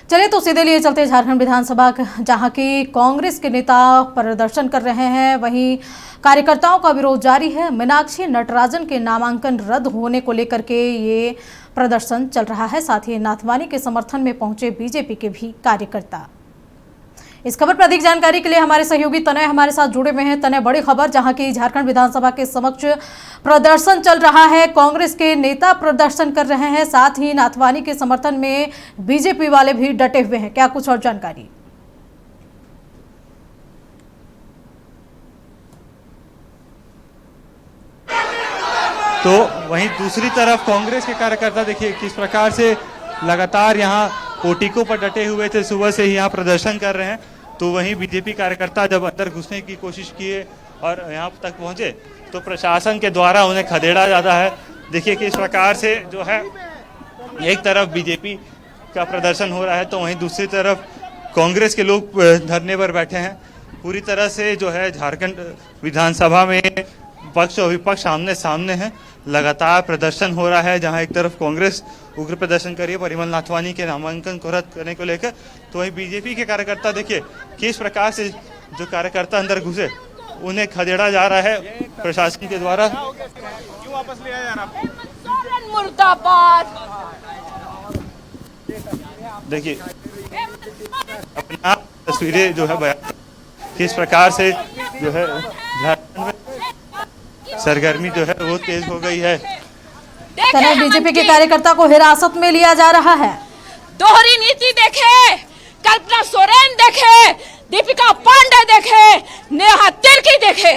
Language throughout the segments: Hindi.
चलिए तो सीधे लिए चलते झारखंड विधानसभा जहां की कांग्रेस के नेता प्रदर्शन कर रहे हैं, वहीं कार्यकर्ताओं का विरोध जारी है। मीनाक्षी नटराजन के नामांकन रद्द होने को लेकर के ये प्रदर्शन चल रहा है। साथ ही नाथवानी के समर्थन में पहुंचे बीजेपी के भी कार्यकर्ता। इस खबर पर अधिक जानकारी के लिए हमारे सहयोगी तनय हमारे साथ जुड़े हुए हैं। तनय, बड़ी खबर जहां की झारखंड विधानसभा के समक्ष प्रदर्शन चल रहा है, कांग्रेस के नेता प्रदर्शन कर रहे हैं, साथ ही नाथवानी के समर्थन में बीजेपी वाले भी डटे हुए हैं। क्या कुछ और जानकारी? तो वहीं दूसरी तरफ कांग्रेस के कार्यकर्ता देखिए किस प्रकार से लगातार यहाँ पोटिकों पर डटे हुए थे, सुबह से ही यहाँ प्रदर्शन कर रहे हैं। तो वहीं बीजेपी कार्यकर्ता जब अंदर घुसने की कोशिश किए और यहाँ तक पहुँचे तो प्रशासन के द्वारा उन्हें खदेड़ा जाता है। देखिए किस प्रकार से जो है एक तरफ बीजेपी का प्रदर्शन हो रहा है तो वहीं दूसरी तरफ कांग्रेस के लोग धरने पर बैठे हैं। पूरी तरह से जो है झारखंड विधानसभा में पक्ष और विपक्ष आमने सामने हैं। लगातार प्रदर्शन हो रहा है, जहां एक तरफ कांग्रेस उग्र प्रदर्शन कर रही है परिमल नाथवानी के नामांकन को रद्द करने को लेकर, तो वहीं बीजेपी के कार्यकर्ता देखिए किस प्रकार से जो कार्यकर्ता अंदर घुसे उन्हें खदेड़ा जा रहा है प्रशासन के द्वारा। क्यों वापस लिया जा रहा है? देखिए अपने आप तस्वीरें जो है बयान किस प्रकार से जो है झारखंड में सरगर्मी जो है वो तेज हो गई है। बीजेपी के कार्यकर्ता को हिरासत में लिया जा रहा है। दोहरी नीति देखे, कल्पना सोरेन देखे, दीपिका पांडे देखे, नेहा तिर्की देखे।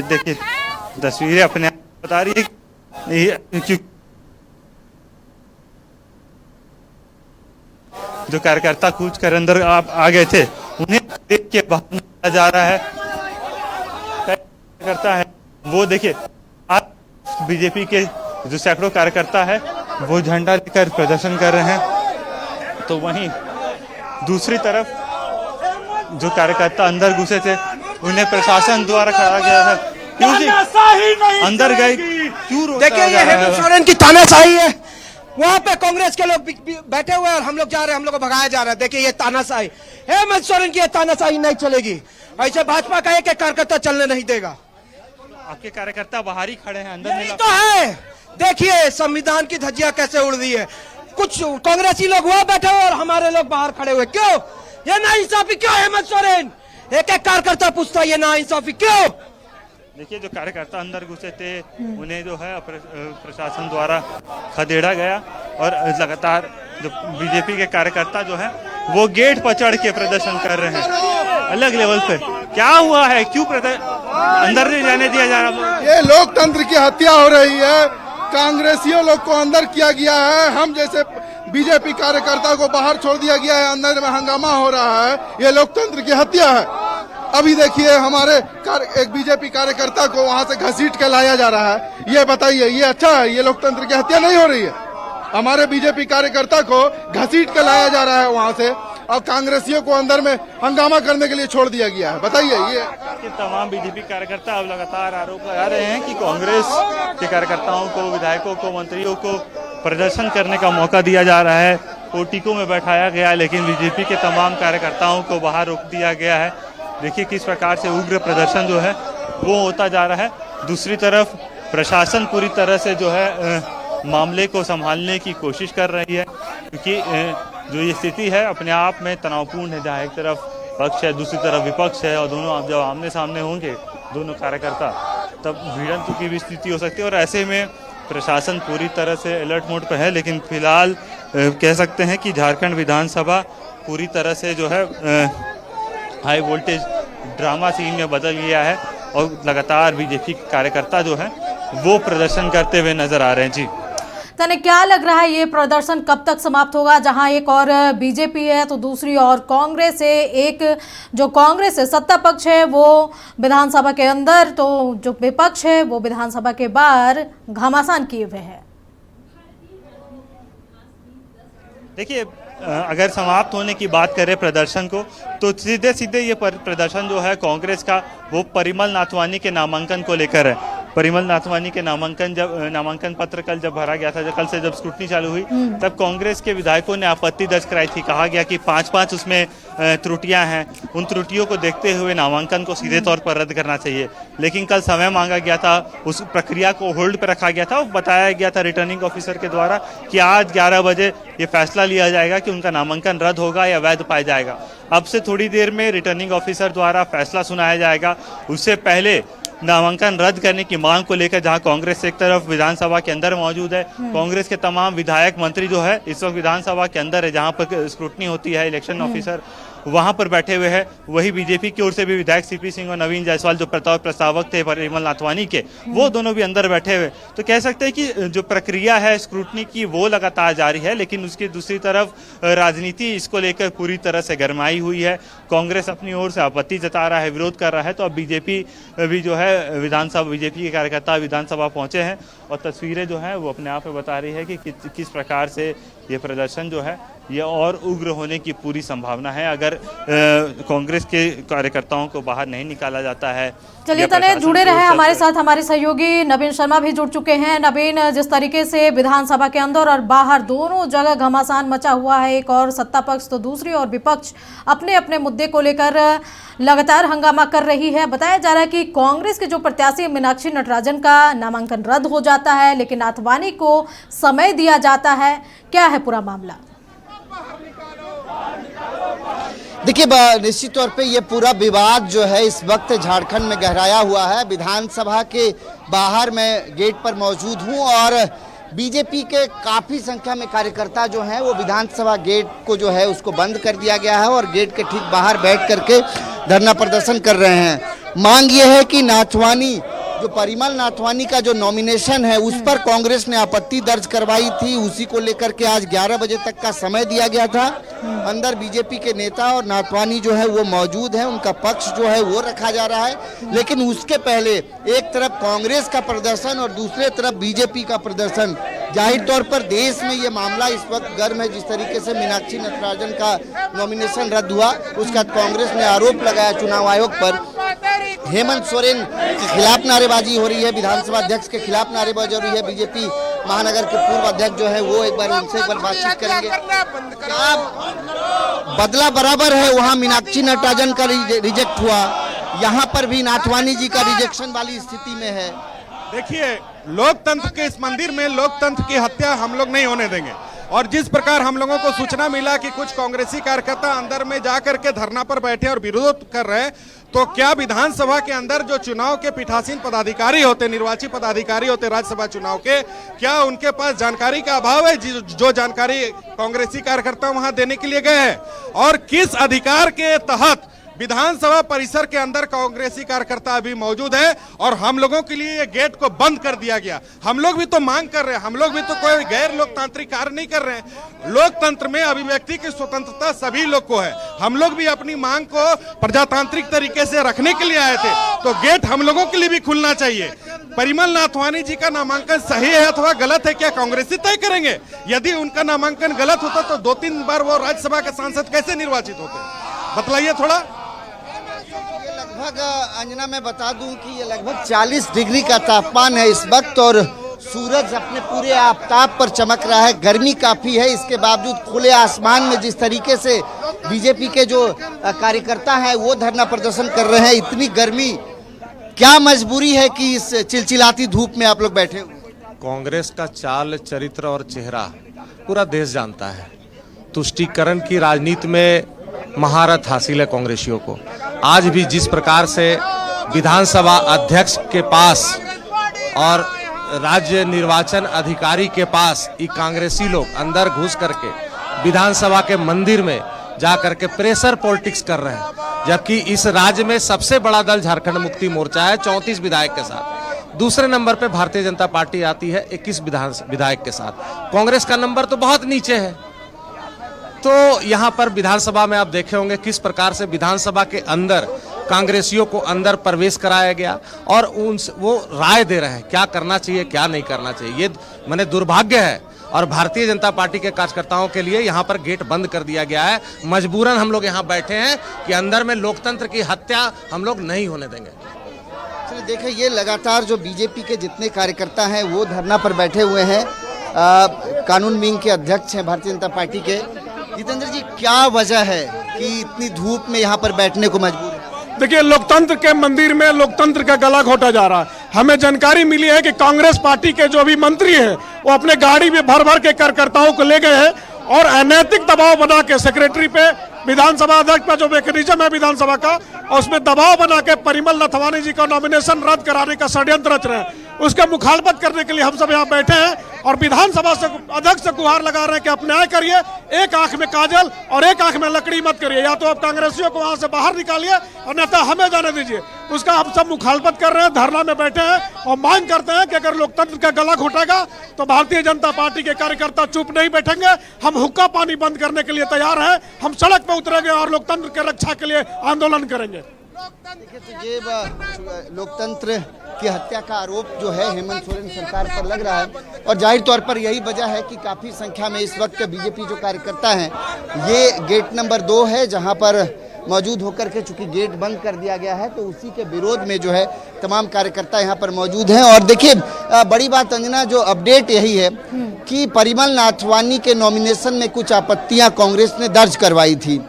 देखिए तस्वीरें अपने आप बता रही है जो कार्यकर्ता कूच कर अंदर आ गए थे उन्हें देख के बाहर निकाला जा रहा है। कार्यकर्ता है वो देखिए आज बीजेपी के जो सैकड़ों कार्यकर्ता है वो झंडा लेकर प्रदर्शन कर रहे हैं। तो वहीं दूसरी तरफ जो कार्यकर्ता अंदर घुसे थे उन्हें प्रशासन द्वारा खड़ा गया है। क्यों जी अंदर गए? क्यों? देखिए ये हेमंत सोरेन की तानाशाही है। वहाँ पे कांग्रेस के लोग बैठे हुए और हम लोग जा रहे हैं, हम लोग को भगाया जा रहा है। देखिए ये तानाशाही, हेमंत सोरेन की तानाशाही नहीं चलेगी। ऐसे भाजपा का एक कार्यकर्ता चलने नहीं देगा। आपके कार्यकर्ता बाहर ही खड़े हैं, अंदर नहीं तो है। देखिए संविधान की धज्जियां कैसे उड़ रही है। कुछ कांग्रेसी लोग वहाँ बैठे हुए और हमारे लोग बाहर खड़े हुए। क्यों ये नाइंसाफी? क्यों हेमंत सोरेन? एक एक कार्यकर्ता पूछता है ये नाइंसाफी क्यों? देखिए जो कार्यकर्ता अंदर घुसे थे उन्हें जो है प्रशासन द्वारा खदेड़ा गया और लगातार जो बीजेपी के कार्यकर्ता जो है वो गेट पर चढ़ के प्रदर्शन कर रहे हैं अलग लेवल पे। क्या हुआ है? क्यों अंदर नहीं जाने दिया जा रहा? ये लोकतंत्र की हत्या हो रही है। कांग्रेसियों लोग को अंदर किया गया है, हम जैसे बीजेपी कार्यकर्ता को बाहर छोड़ दिया गया है, अंदर में हंगामा हो रहा है। ये लोकतंत्र की हत्या है। अभी देखिए हमारे एक बीजेपी कार्यकर्ता को वहां से घसीट के लाया जा रहा है। ये बताइए ये अच्छा है? ये लोकतंत्र की हत्या नहीं हो रही है? हमारे बीजेपी कार्यकर्ता को घसीट के लाया जा रहा है वहां से और कांग्रेसियों को अंदर में हंगामा करने के लिए छोड़ दिया गया है। बताइए ये तमाम बीजेपी कार्यकर्ता अब लगातार आरोप लगा रहे हैं कि कांग्रेस के कार्यकर्ताओं को, विधायकों को, मंत्रियों को प्रदर्शन करने का मौका दिया जा रहा है, पोटिकों में बैठाया गया, लेकिन बीजेपी के तमाम कार्यकर्ताओं को बाहर रोक दिया गया है। देखिए किस प्रकार से उग्र प्रदर्शन जो है वो होता जा रहा है। दूसरी तरफ प्रशासन पूरी तरह से जो है मामले को संभालने की कोशिश कर रही है, क्योंकि जो ये स्थिति है अपने आप में तनावपूर्ण है, जहाँ एक तरफ पक्ष है दूसरी तरफ विपक्ष है और दोनों जब आमने सामने होंगे दोनों कार्यकर्ता तब भिड़ंत की भी स्थिति हो सकती है। और ऐसे में प्रशासन पूरी तरह से अलर्ट मोड पर है, लेकिन फिलहाल कह सकते हैं कि झारखंड विधानसभा पूरी तरह से जो है हाई वोल्टेज ड्रामा सीन में बदल गया है और लगातार बीजेपी कार्यकर्ता जो है वो प्रदर्शन करते हुए नजर आ रहे हैं। जी तने क्या लग रहा है ये प्रदर्शन कब तक समाप्त होगा? जहां एक और बीजेपी है तो दूसरी और कांग्रेस है। एक जो कांग्रेस है सत्ता पक्ष है वो विधानसभा के अंदर, तो जो विपक्ष है वो विधानसभा के बाहर घमासान किए हुए है। देखिए अगर समाप्त होने की बात करें प्रदर्शन को तो सीधे सीधे ये प्रदर्शन जो है कांग्रेस का वो परिमल नाथवानी के नामांकन को लेकर है। परिमल नाथवानी के नामांकन पत्र कल जब भरा गया था, कल से जब स्क्रूटनी चालू हुई, तब कांग्रेस के विधायकों ने आपत्ति दर्ज कराई थी। कहा गया कि 5-5 उसमें त्रुटियां हैं, उन त्रुटियों को देखते हुए नामांकन को सीधे तौर पर रद्द करना चाहिए। लेकिन कल समय मांगा गया था, उस प्रक्रिया को होल्ड पर रखा गया था और बताया गया था रिटर्निंग ऑफिसर के द्वारा कि आज 11 बजे ये फैसला लिया जाएगा कि उनका नामांकन रद्द होगा या वैध पाया जाएगा। अब से थोड़ी देर में रिटर्निंग ऑफिसर द्वारा फैसला सुनाया जाएगा। उससे पहले नामांकन रद्द करने की मांग को लेकर जहां कांग्रेस एक तरफ विधानसभा के अंदर मौजूद है, कांग्रेस के तमाम विधायक मंत्री जो है इस वक्त विधानसभा के अंदर है, जहां पर स्क्रूटनी होती है, इलेक्शन ऑफिसर वहां पर बैठे हुए हैं। वही बीजेपी की ओर से भी विधायक सीपी सिंह और नवीन जायसवाल जो प्रस्तावक थे परिमल नाथवानी के, वो दोनों भी अंदर बैठे हुए। तो कह सकते हैं कि जो प्रक्रिया है स्क्रूटनी की वो लगातार जारी है, लेकिन उसकी दूसरी तरफ राजनीति इसको लेकर पूरी तरह से गरमाई हुई है। कांग्रेस अपनी ओर से आपत्ति जता रहा है, विरोध कर रहा है, तो अब बीजेपी भी जो है विधानसभा, बीजेपी के कार्यकर्ता विधानसभा पहुंचे हैं और तस्वीरें जो है वो अपने आप में बता रही है कि किस प्रकार से ये प्रदर्शन जो है ये और उग्र होने की पूरी संभावना है अगर कांग्रेस के कार्यकर्ताओं को बाहर नहीं निकाला जाता है। चलिए तने जुड़े रहे हमारे साथ, हमारे सहयोगी नवीन शर्मा भी जुड़ चुके हैं। नवीन, जिस तरीके से विधानसभा के अंदर और बाहर दोनों जगह घमासान मचा हुआ है, एक और सत्ता पक्ष तो दूसरी और विपक्ष अपने अपने मुद्दे को लेकर लगातार हंगामा कर रही है। बताया जा रहा है कि कांग्रेस के जो प्रत्याशी मीनाक्षी नटराजन का नामांकन रद्द हो जाता है, लेकिन नाथवानी को समय दिया जाता है। क्या है पूरा मामला? देखिए, निश्चित तौर पे ये पूरा विवाद जो है इस वक्त झारखंड में गहराया हुआ है। विधानसभा के बाहर मैं गेट पर मौजूद हूँ और बीजेपी के काफ़ी संख्या में कार्यकर्ता जो हैं वो विधानसभा गेट को जो है उसको बंद कर दिया गया है और गेट के ठीक बाहर बैठ करके धरना प्रदर्शन कर रहे हैं। मांग ये है कि नाथवानी, जो परिमल नाथवानी का जो नॉमिनेशन है उस पर कांग्रेस ने आपत्ति दर्ज करवाई थी, उसी को लेकर के आज 11 बजे तक का समय दिया गया था। अंदर बीजेपी के नेता और नाथवानी जो है वो मौजूद है, उनका पक्ष जो है वो रखा जा रहा है। लेकिन उसके पहले एक तरफ कांग्रेस का प्रदर्शन और दूसरे तरफ बीजेपी का प्रदर्शन। जाहिर तौर पर देश में ये मामला इस वक्त गर्म है। जिस तरीके से मीनाक्षी नटराजन का नॉमिनेशन रद्द हुआ, उसका कांग्रेस ने आरोप लगाया चुनाव आयोग पर। हेमंत सोरेन के खिलाफ नारेबाजी हो रही है, विधानसभा अध्यक्ष के खिलाफ नारेबाजी हो रही है। बीजेपी महानगर के पूर्व अध्यक्ष जो है वो एक बार उनसे एक बार बातचीत करेंगे। क्या बदला बराबर है? वहाँ मीनाक्षी नटराजन का रिजेक्ट हुआ, यहाँ पर भी नाथवानी जी का रिजेक्शन वाली स्थिति में है। देखिए, लोकतंत्र के इस मंदिर में लोकतंत्र की हत्या हम लोग नहीं होने देंगे। और जिस प्रकार हम लोगों को सूचना मिला कि कुछ कांग्रेसी कार्यकर्ता अंदर में जाकर के धरना पर बैठे और विरोध कर रहे हैं, तो क्या विधानसभा के अंदर जो चुनाव के पीठासीन पदाधिकारी होते, निर्वाचित पदाधिकारी होते राज्यसभा चुनाव के, क्या उनके पास जानकारी का अभाव है जो जानकारी कांग्रेसी कार्यकर्ता वहां देने के लिए गए हैं? और किस अधिकार के तहत विधानसभा परिसर के अंदर कांग्रेसी कार्यकर्ता अभी मौजूद है और हम लोगों के लिए ये गेट को बंद कर दिया गया? हम लोग भी तो मांग कर रहे हैं, हम लोग भी तो कोई गैर लोकतांत्रिक कार्य नहीं कर रहे हैं। लोकतंत्र में अभिव्यक्ति की स्वतंत्रता सभी लोग को है। हम लोग भी अपनी मांग को प्रजातांत्रिक तरीके से रखने के लिए आए थे, तो गेट हम लोगों के लिए भी खुलना चाहिए। परिमल नाथवानी जी का नामांकन सही है अथवा गलत है, क्या कांग्रेसी तय करेंगे? यदि उनका नामांकन गलत होता तो 2-3 बार वो राज्यसभा के सांसद कैसे निर्वाचित होते? बतलाइए थोड़ा। लगभग अंजना मैं बता दूं कि ये लगभग 40 डिग्री का तापमान है इस वक्त और सूरज अपने पूरे आफताब पर चमक रहा है। गर्मी काफ़ी है, इसके बावजूद खुले आसमान में जिस तरीके से बीजेपी के जो कार्यकर्ता हैं वो धरना प्रदर्शन कर रहे हैं, इतनी गर्मी, क्या मजबूरी है कि इस चिलचिलाती धूप में आप लोग बैठे हुए? कांग्रेस का चाल, चरित्र और चेहरा पूरा देश जानता है। तुष्टीकरण की राजनीति में महारत हासिल है कांग्रेसियों को। आज भी जिस प्रकार से विधानसभा अध्यक्ष के पास और राज्य निर्वाचन अधिकारी के पास ये कांग्रेसी लोग अंदर घुस करके विधानसभा के मंदिर में जा करके प्रेशर पॉलिटिक्स कर रहे हैं, जबकि इस राज्य में सबसे बड़ा दल झारखंड मुक्ति मोर्चा है 34 विधायक के साथ। दूसरे नंबर पे भारतीय जनता पार्टी आती है 21 विधायक के साथ। कांग्रेस का नंबर तो बहुत नीचे है। तो यहाँ पर विधानसभा में आप देखे होंगे किस प्रकार से विधानसभा के अंदर कांग्रेसियों को अंदर प्रवेश कराया गया और वो राय दे रहे हैं क्या करना चाहिए क्या नहीं करना चाहिए। ये माने दुर्भाग्य है और भारतीय जनता पार्टी के कार्यकर्ताओं के लिए यहाँ पर गेट बंद कर दिया गया है। मजबूरन हम लोग यहाँ बैठे हैं कि अंदर में लोकतंत्र की हत्या हम लोग नहीं होने देंगे। देखिए ये लगातार जो बीजेपी के जितने कार्यकर्ता हैं वो धरना पर बैठे हुए हैं। कानून विंग के अध्यक्ष हैं भारतीय जनता पार्टी के। जितेंद्र जी, क्या वजह है कि इतनी धूप में यहाँ पर बैठने को मजबूर है? देखिए, लोकतंत्र के मंदिर में लोकतंत्र का गला घोटा जा रहा है। हमें जानकारी मिली है कि कांग्रेस पार्टी के जो भी मंत्री हैं वो अपने गाड़ी में भर भर के कार्यकर्ताओं को ले गए हैं और अनैतिक दबाव बना के सेक्रेटरी पे, विधानसभा अध्यक्ष का जो मैकेनिज्म है विधानसभा का, और उसमें दबाव बना के परिमल नथवानी जी का नॉमिनेशन रद्द कराने का षड्यंत्र रच रहे हैं। उसका मुखालफत करने के लिए हम सब यहाँ बैठे हैं और विधानसभा से अध्यक्ष से गुहार लगा रहे हैं कि आप न्याय करिए, एक आंख में काजल और एक आंख में लकड़ी मत करिए। या तो आप कांग्रेसियों को वहां से बाहर निकालिए और नेता हमें जाने दीजिए। उसका हम सब मुखालफत कर रहे हैं, धरना में बैठे हैं और मांग करते हैं कि अगर लोकतंत्र का गला घोटेगा तो भारतीय जनता पार्टी के कार्यकर्ता चुप नहीं बैठेंगे। हम हुक्का पानी बंद करने के लिए तैयार हैं, हम सड़क पर उतरेंगे और लोकतंत्र की रक्षा के लिए आंदोलन करेंगे। देखिए, तो ये लोकतंत्र की हत्या का आरोप जो है हेमंत सोरेन सरकार पर लग रहा है और जाहिर तौर पर यही वजह है कि काफ़ी संख्या में इस वक्त बीजेपी जो कार्यकर्ता हैं, ये गेट नंबर 2 है जहां पर मौजूद होकर के चूंकि गेट बंद कर दिया गया है तो उसी के विरोध में जो है तमाम कार्यकर्ता यहां पर मौजूद हैं। और देखिए, बड़ी बात अंजना, जो अपडेट यही है कि परिमल नाथवानी के नॉमिनेशन में कुछ आपत्तियां कांग्रेस ने दर्ज करवाई थी।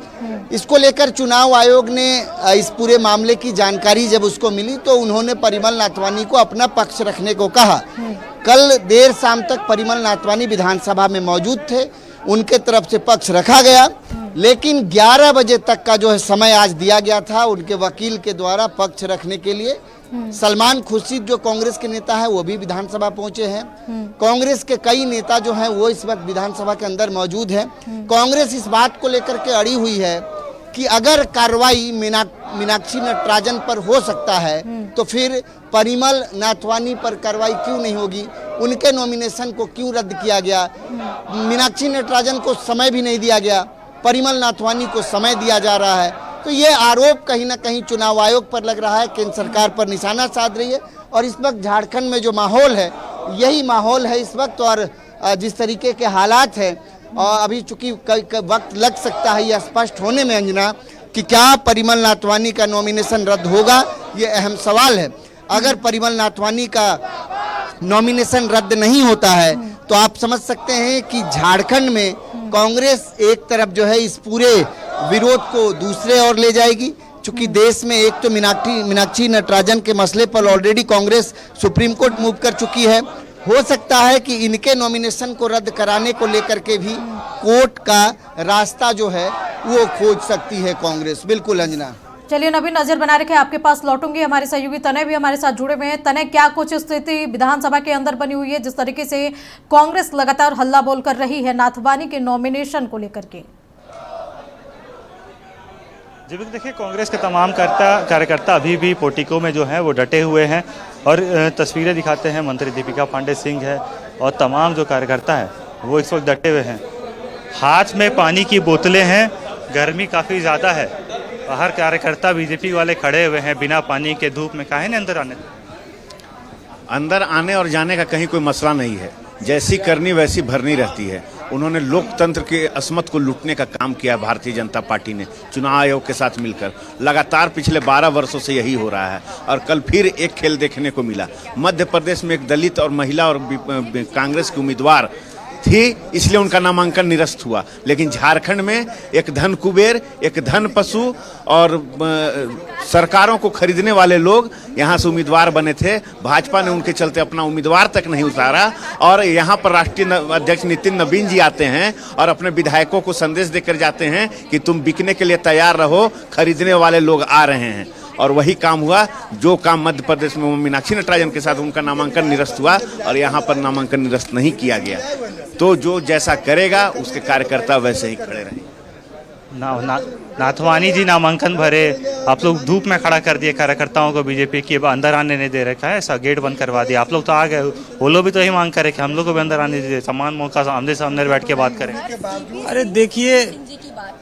इसको लेकर चुनाव आयोग ने इस पूरे मामले की जानकारी जब उसको मिली तो उन्होंने परिमल नाथवानी को अपना पक्ष रखने को कहा। कल देर शाम तक परिमल नाथवानी विधानसभा में मौजूद थे, उनके तरफ से पक्ष रखा गया, लेकिन 11 बजे तक का जो है समय आज दिया गया था उनके वकील के द्वारा पक्ष रखने के लिए। सलमान खुर्शीद जो कांग्रेस के नेता है वो भी विधानसभा पहुंचे हैं। कांग्रेस के कई नेता जो हैं वो इस वक्त विधानसभा के अंदर मौजूद हैं। कांग्रेस इस बात को लेकर के अड़ी हुई है कि अगर कार्रवाई मीनाक्षी नटराजन पर हो सकता है तो फिर परिमल नाथवानी पर कार्रवाई क्यों नहीं होगी, उनके नॉमिनेशन को क्यों रद्द किया गया। मीनाक्षी नटराजन को समय भी नहीं दिया गया, परिमल नाथवानी को समय दिया जा रहा है। तो ये आरोप कहीं ना कहीं चुनाव आयोग पर लग रहा है, केंद्र सरकार पर निशाना साध रही है। और इस वक्त झारखंड में जो माहौल है यही माहौल है इस वक्त। और जिस तरीके के हालात हैं, और अभी चूंकि वक्त लग सकता है यह स्पष्ट होने में अंजना कि क्या परिमल नाथवानी का नॉमिनेशन रद्द होगा, ये अहम सवाल है। अगर परिमल नाथवानी का नॉमिनेशन रद्द नहीं होता है तो आप समझ सकते हैं कि झारखंड में कांग्रेस एक तरफ जो है इस पूरे विरोध को दूसरे ओर ले जाएगी। चूंकि देश में एक तो मीनाक्षी नटराजन के मसले पर already Congress supreme court move कर चुकी है। हो सकता है कि इनके नॉमिनेशन को रद्द कराने को लेकर के भी कोर्ट का रास्ता जो है वो खोज सकती है कांग्रेस। बिल्कुल अंजना। चलिए नवीन, नजर बना रखे, आपके पास लौटूंगी। हमारे सहयोगी तनय भी हमारे साथ जुड़े हुए हैं। तनय, क्या कुछ स्थिति विधानसभा के अंदर बनी हुई है जिस तरीके से कांग्रेस लगातार हल्ला बोल कर रही है नाथवानी के नॉमिनेशन को लेकर के? जी बिल्कुल, देखिए कांग्रेस के तमाम कार्यकर्ता अभी भी पोर्टिको में जो हैं वो डटे हुए हैं और तस्वीरें दिखाते हैं। मंत्री दीपिका पांडे सिंह है और तमाम जो कार्यकर्ता हैं वो इस वक्त डटे हुए हैं। हाथ में पानी की बोतलें हैं, गर्मी काफ़ी ज़्यादा है। हर कार्यकर्ता बीजेपी वाले खड़े हुए हैं बिना पानी के, धूप में। काहे ने अंदर आने और जाने का कहीं कोई मसला नहीं है। जैसी करनी वैसी भरनी रहती है। उन्होंने लोकतंत्र के असमत को लूटने का काम किया भारतीय जनता पार्टी ने चुनाव आयोग के साथ मिलकर। लगातार पिछले 12 वर्षों से यही हो रहा है और कल फिर एक खेल देखने को मिला। मध्य प्रदेश में एक दलित और महिला और कांग्रेस के उम्मीदवार थी, इसलिए उनका नामांकन निरस्त हुआ। लेकिन झारखंड में एक धन कुबेर, एक धन पशु और सरकारों को खरीदने वाले लोग यहाँ से उम्मीदवार बने थे। भाजपा ने उनके चलते अपना उम्मीदवार तक नहीं उतारा और यहाँ पर राष्ट्रीय अध्यक्ष नितिन नवीन जी आते हैं और अपने विधायकों को संदेश देकर जाते हैं कि तुम बिकने के लिए तैयार रहो, खरीदने वाले लोग आ रहे हैं। और वही काम हुआ जो काम मध्य प्रदेश में मीनाक्षी नटराजन के साथ उनका नामांकन निरस्त हुआ और यहाँ पर नामांकन निरस्त नहीं किया गया। तो जो जैसा करेगा उसके कार्यकर्ता वैसे ही खड़े रहेंगे। नाथवानी जी नामांकन भरे, आप लोग धूप में खड़ा कर दिए कार्यकर्ताओं को बीजेपी की, अंदर आने नहीं दे रखा है, ऐसा गेट बंद करवा दिया। आप लोग तो आ गए, वो लोग भी तो यही मांग करे कि हम लोग को भी अंदर आने दीजिए, समान मौका आमने सामने बैठ के बात करें। अरे देखिए,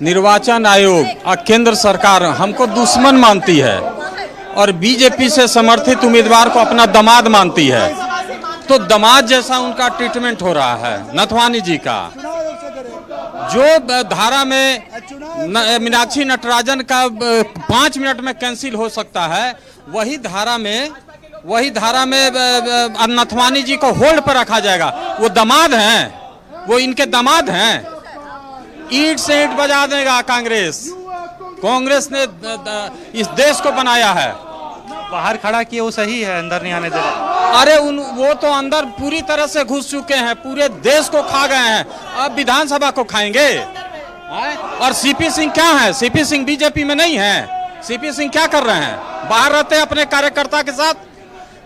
निर्वाचन आयोग और केंद्र सरकार हमको दुश्मन मानती है और बीजेपी से समर्थित उम्मीदवार को अपना दामाद मानती है। तो दामाद जैसा उनका ट्रीटमेंट हो रहा है नथवानी जी का। जो धारा में मीनाक्षी नटराजन का 5 मिनट में कैंसिल हो सकता है, वही धारा में वही धारा में नथवानी जी को होल्ड पर रखा जाएगा। वो दामाद हैं, वो इनके दामाद हैं। ईंट से ईंट बजा देगा कांग्रेस। कांग्रेस ने इस देश को बनाया है। बाहर खड़ा किए वो सही है, अंदर नहीं आने दे रहे। अरे वो तो अंदर पूरी तरह से घुस चुके हैं, पूरे देश को खा गए हैं, अब विधानसभा को खाएंगे। और सीपी सिंह क्या है? सीपी सिंह बीजेपी में नहीं है। सीपी सिंह क्या कर रहे हैं? बाहर रहते हैं अपने कार्यकर्ता के साथ।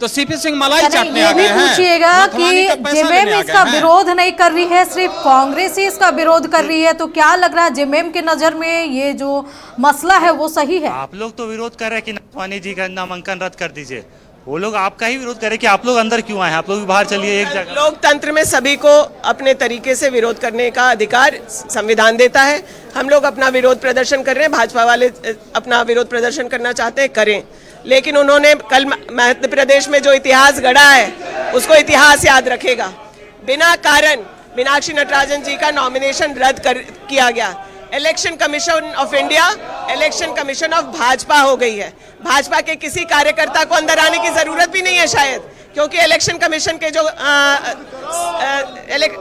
तो सीपी सिंह मलाई चाटने आ गए हैं। पूछिएगा कि जेएमएम इसका विरोध नहीं कर रही है, सिर्फ कांग्रेस ही इसका विरोध कर रही है, तो क्या लग रहा है जेएमएम के नजर में ये जो मसला है वो सही है? आप लोग तो विरोध कर रहे हैं कि नथवानी जी का नामांकन रद्द कर दीजिए। वो लोग आपका ही विरोध करे कि आप लोग अंदर क्यों आए हैं? आप लोग भी बाहर चलिए एक जगह। लोकतंत्र में सभी को अपने तरीके से विरोध करने का अधिकार संविधान देता है। हम लोग अपना विरोध प्रदर्शन कर रहे हैं, भाजपा वाले अपना विरोध प्रदर्शन करना चाहते हैं, करें। लेकिन उन्होंने कल मध्य प्रदेश में जो इतिहास गढ़ा है उसको इतिहास याद रखेगा। बिना कारण मीनाक्षी नटराजन जी का नॉमिनेशन रद्द किया गया। Election commission of India election commission of Bhajpa हो गई है। भाजपा के किसी कार्यकर्ता को अंदर आने की जरूरत भी नहीं है शायद, क्योंकि इलेक्शन कमीशन के जो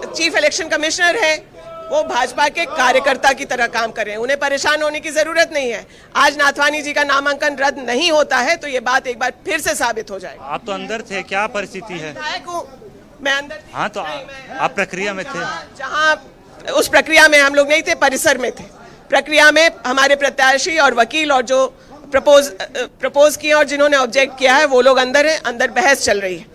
चीफ इलेक्शन कमिश्नर है वो भाजपा के कार्यकर्ता की तरह काम कर रहे हैं। उन्हें परेशान होने की जरूरत नहीं है। आज नाथवानी जी का नामांकन रद्द नहीं होता है तो ये बात एक बार फिर से साबित हो जाएगी। आप तो अंदर थे, क्या परिस्थिति है? मैं अंदर थी। हाँ, तो आप प्रक्रिया में थे। जहाँ उस प्रक्रिया में हम लोग नहीं थे, परिसर में थे। प्रक्रिया में हमारे प्रत्याशी और वकील और जो प्रपोज किए और जिन्होंने ऑब्जेक्ट किया है वो लोग अंदर हैं, अंदर बहस चल रही है।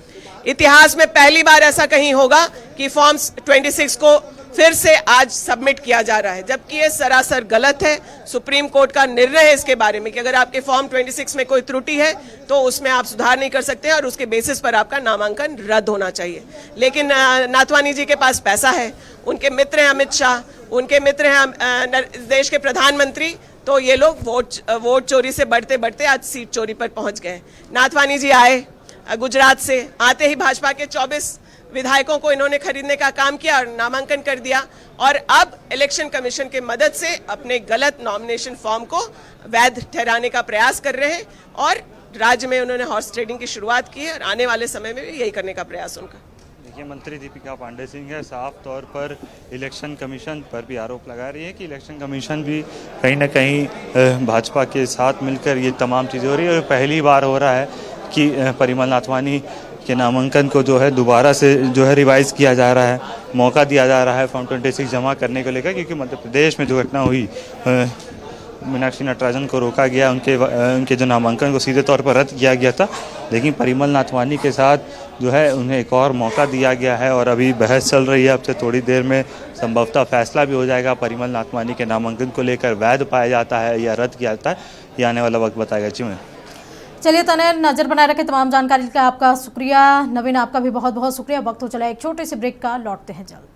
इतिहास में पहली बार ऐसा कहीं होगा कि फॉर्म 26 को फिर से आज सबमिट किया जा रहा है, जबकि ये सरासर गलत है। सुप्रीम कोर्ट का निर्णय है इसके बारे में कि अगर आपके फॉर्म 26 में कोई त्रुटि है तो उसमें आप सुधार नहीं कर सकते और उसके बेसिस पर आपका नामांकन रद्द होना चाहिए। लेकिन नाथवानी जी के पास पैसा है, उनके मित्र हैं अमित शाह, उनके मित्र हैं देश के प्रधानमंत्री, तो ये लोग वोट चोरी से बढ़ते बढ़ते आज सीट चोरी पर पहुंच गए। नाथवानी जी आए गुजरात से, आते ही भाजपा के 24 विधायकों को इन्होंने खरीदने का काम किया और नामांकन कर दिया, और अब इलेक्शन कमीशन की मदद से अपने गलत नॉमिनेशन फॉर्म को वैध ठहराने का प्रयास कर रहे हैं। और राज्य में उन्होंने हॉर्स ट्रेडिंग की शुरुआत की है और आने वाले समय में भी यही करने का प्रयास उनका। देखिए, मंत्री दीपिका पांडे सिंह है, साफ तौर पर इलेक्शन कमीशन पर भी आरोप लगा रही है कि इलेक्शन कमीशन भी कहीं ना कहीं भाजपा के साथ मिलकर ये तमाम चीज़ें हो रही है। और पहली बार हो रहा है कि परिमल नाथवानी के नामांकन को जो है दोबारा से जो है रिवाइज किया जा रहा है, मौका दिया जा रहा है फॉर्म 26 जमा करने को लेकर, क्योंकि मध्य प्रदेश में जो घटना हुई मीनाक्षी नटराजन को रोका गया, उनके जो नामांकन को सीधे तौर पर रद्द किया गया था। लेकिन परिमल नाथवानी के साथ जो है उन्हें एक और मौका दिया गया है और अभी बहस चल रही है। अब से थोड़ी देर में संभवतः फैसला भी हो जाएगा। परिमल नाथवानी के नामांकन को लेकर वैध पाया जाता है या रद्द किया जाता है, ये आने वाला वक्त बताएगा। जी मैं चलिए तने नजर बनाए रखें। तमाम जानकारी का आपका शुक्रिया। नवीन, आपका भी बहुत बहुत शुक्रिया। वक्त हो चला एक छोटे से ब्रेक का, लौटते हैं जल्द।